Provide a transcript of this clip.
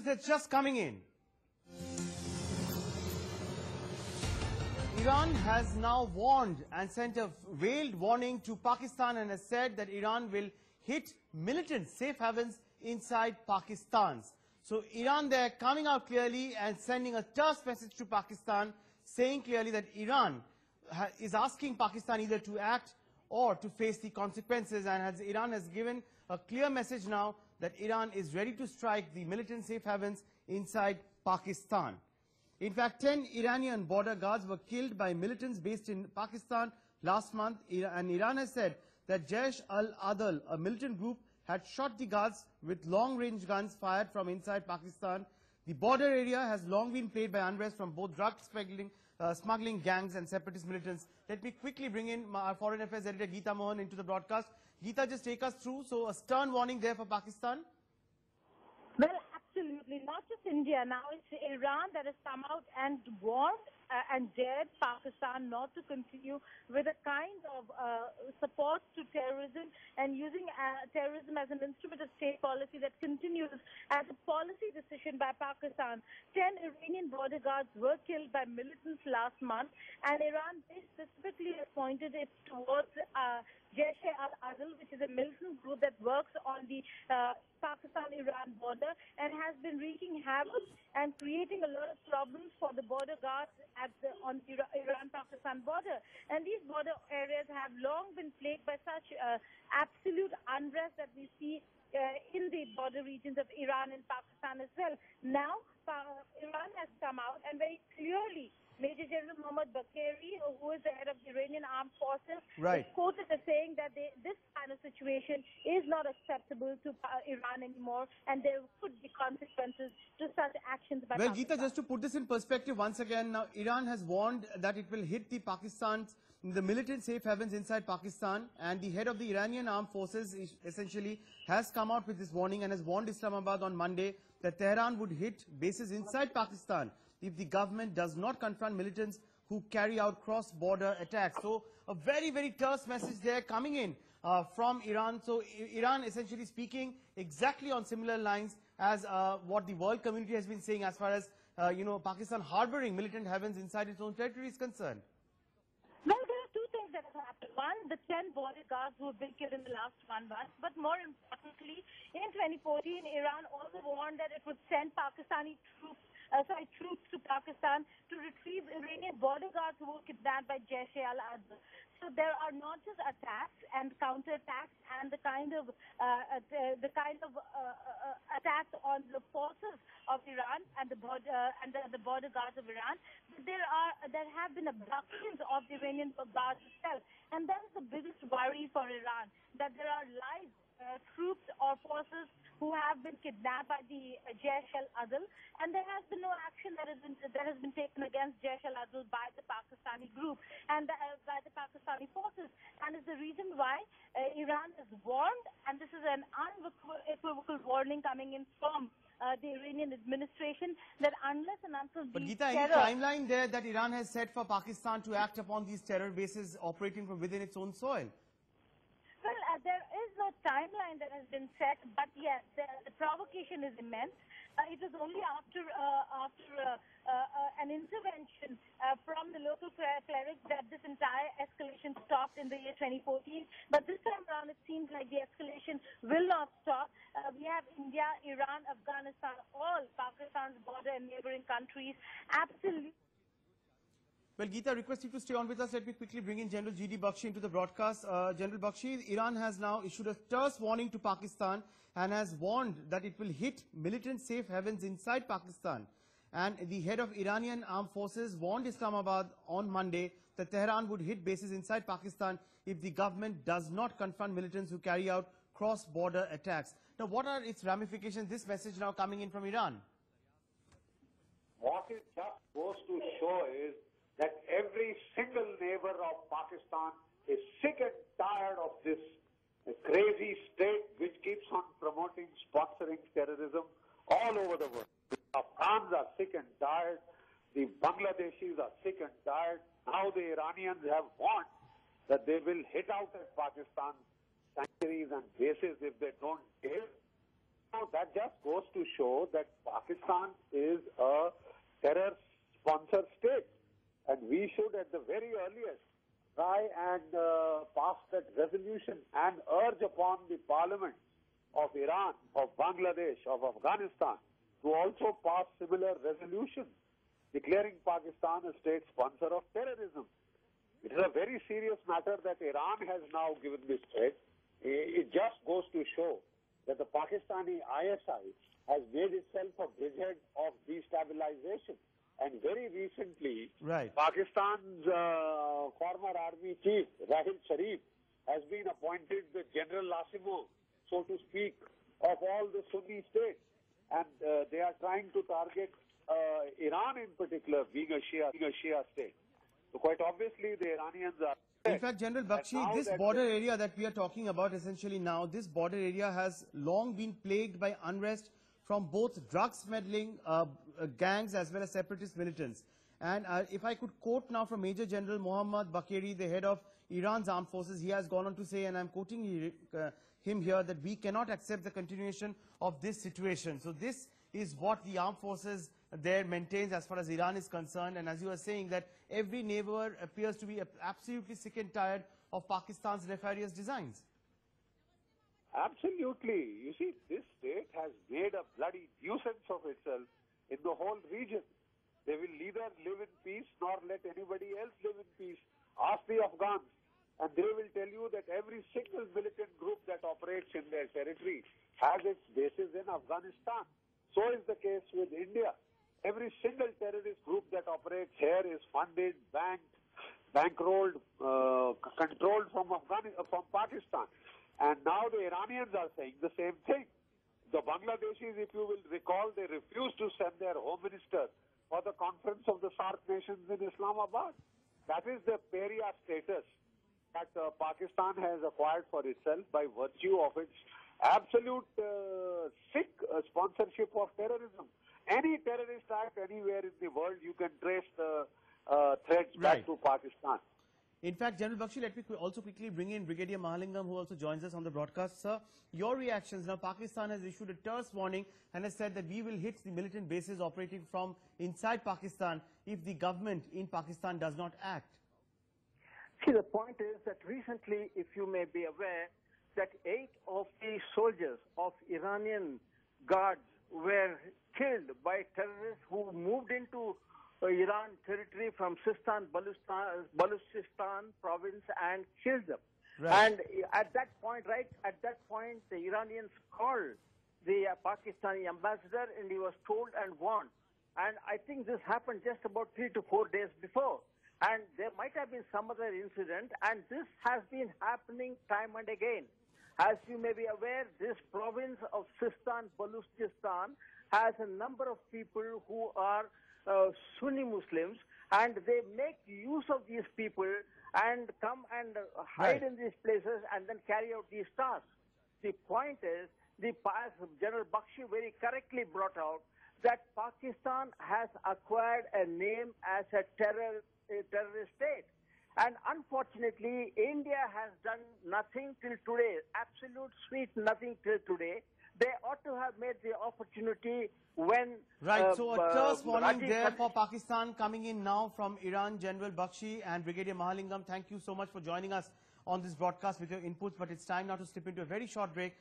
news that's just coming in. Iran has now warned and sent a veiled warning to Pakistan and has said that Iran will hit militant safe havens inside Pakistan. So Iran there coming out clearly and sending a terse message to Pakistan, saying clearly that Iran is asking Pakistan either to act or to face the consequences, and Iran has given a clear message now that Iran is ready to strike the militant safe havens inside Pakistan. In fact, 10 Iranian border guards were killed by militants based in Pakistan last month, and Iran has said that Jaish-al-Adl, a militant group, had shot the guards with long-range guns fired from inside Pakistan. The border area has long been plagued by unrest from both drug smuggling gangs and separatist militants. Let me quickly bring in our Foreign Affairs editor Geeta Mohan into the broadcast. Geeta, just take us through. So a stern warning there for Pakistan. Well, absolutely. Not just India. Now it's Iran that has come out and warned and dared Pakistan not to continue with a kind of support to terrorism and using terrorism as an instrument of state policy that continues as a policy decision by Pakistan. 10 Iranian border guards were killed by militants last month, and Iran specifically pointed it towards Jaish-al-Adl, which is a militant group that works on the Pakistan-Iran border and has been wreaking havoc and creating a lot of problems for the border guards on the Iran-Pakistan border. And these border areas have long been plagued by such absolute unrest that we see in the border regions of Iran and Pakistan as well. Now, Iran has come out and very clearly Major General Mohammad Baqeri, who is the head of the Iranian armed forces, is quoted as saying that this kind of situation is not acceptable to Iran anymore, and there could be consequences to such actions by Pakistan. Well, Geeta, just to put this in perspective once again, now Iran has warned that it will hit the militant safe havens inside Pakistan, and the head of the Iranian armed forces essentially has come out with this warning and has warned Islamabad on Monday that Tehran would hit bases inside Pakistan if the government does not confront militants who carry out cross-border attacks. So a very, very terse message there coming in from Iran. So Iran essentially speaking exactly on similar lines as what the world community has been saying as far as Pakistan harboring militant havens inside its own territory is concerned. Well, there are two things that have happened. One, the 10 border guards who have been killed in the last 1 month. But more importantly, in 2014, Iran also warned that it would send Pakistani troops to Pakistan to retrieve Iranian border guards who were kidnapped by Jaish-al-Adl. So there are not just attacks and counterattacks and the kind of attacks on the forces of Iran and the border guards of Iran, but there have been abductions of the Iranian guards itself, and that is the biggest worry for Iran, that there are live troops or forces who have been kidnapped by the Jaish-al-Adl, and there has been no action that has been taken against Jaish-al-Adl by the Pakistani group and by the Pakistani forces, and is the reason why Iran has warned, and this is an unequivocal warning coming in from the Iranian administration, that unless and until But Geeta, any timeline there that Iran has set for Pakistan to act upon these terror bases operating from within its own soil? Well, there is no timeline that has been set, but yes, the provocation is immense. It was only after an intervention from the local clerics that this entire escalation stopped in the year 2014. But this time around, it seems like the escalation will not stop. We have India, Iran, Afghanistan, all Pakistan's border and neighboring countries absolutely. Well, Geeta, I request you to stay on with us. Let me quickly bring in General G.D. Bakshi into the broadcast. General Bakshi, Iran has now issued a terse warning to Pakistan and has warned that it will hit militant safe havens inside Pakistan. And the head of Iranian armed forces warned Islamabad on Monday that Tehran would hit bases inside Pakistan if the government does not confront militants who carry out cross-border attacks. Now, what are its ramifications? This message now coming in from Iran. What it just goes to show is that every single neighbor of Pakistan is sick and tired of this crazy state which keeps on promoting, sponsoring terrorism all over the world. The Afghans are sick and tired. The Bangladeshis are sick and tired. Now the Iranians have warned that they will hit out at Pakistan's sanctuaries and bases if they don't behave. Now, that just goes to show that Pakistan is a terror-sponsored state, and we should, at the very earliest, try and pass that resolution and urge upon the parliament of Iran, of Bangladesh, of Afghanistan to also pass similar resolutions declaring Pakistan a state sponsor of terrorism. It is a very serious matter that Iran has now given this threat. It just goes to show that the Pakistani ISI has made itself a bridgehead of destabilization. And very recently, Pakistan's former army chief, Rahil Sharif, has been appointed the General Asimo, so to speak, of all the Sunni states. And they are trying to target Iran in particular, being a Shia state. So quite obviously, the Iranians are... In fact, General Baqeri, this border area that we are talking about essentially now, this border area has long been plagued by unrest from both drug smuggling gangs as well as separatist militants. And if I could quote now from Major General Mohammad Baqeri, the head of Iran's armed forces, he has gone on to say, and I'm quoting him here, that we cannot accept the continuation of this situation. So this is what the armed forces there maintains as far as Iran is concerned. And as you are saying, that every neighbor appears to be absolutely sick and tired of Pakistan's nefarious designs. Absolutely. You see, this state has made a bloody nuisance of itself in the whole region. They will neither live in peace nor let anybody else live in peace. Ask the Afghans, and they will tell you that every single militant group that operates in their territory has its bases in Afghanistan. So is the case with India. Every single terrorist group that operates here is funded, bankrolled, controlled from Pakistan. And now the Iranians are saying the same thing. The Bangladeshis, if you will recall, they refused to send their home minister for the conference of the SAARC nations in Islamabad. That is the paria status that Pakistan has acquired for itself by virtue of its absolute sick sponsorship of terrorism. Any terrorist act anywhere in the world, you can trace the threats back to Pakistan. In fact, General Baqeri, let me also quickly bring in Brigadier Mahalingam, who also joins us on the broadcast. Sir, your reactions. Now, Pakistan has issued a terse warning and has said that we will hit the militant bases operating from inside Pakistan if the government in Pakistan does not act. See, the point is that recently, if you may be aware, that 8 of the soldiers of Iranian guards were killed by terrorists who moved into Iran territory from Sistan, Baluchistan province and killed them. And at that point, the Iranians called the Pakistani ambassador and he was told and warned. And I think this happened just about 3 to 4 days before. And there might have been some other incident, and this has been happening time and again. As you may be aware, this province of Sistan, Baluchistan has a number of people who are Sunni Muslims, and they make use of these people and come and hide in these places and then carry out these tasks. The point is, as General Baqeri very correctly brought out, that Pakistan has acquired a name as a terrorist state. And unfortunately, India has done nothing till today, absolute sweet nothing till today. They ought to have made the opportunity when... so a terse warning there for Pakistan coming in now from Iran. General Baqeri and Brigadier Mahalingam, thank you so much for joining us on this broadcast with your inputs. But it's time now to slip into a very short break.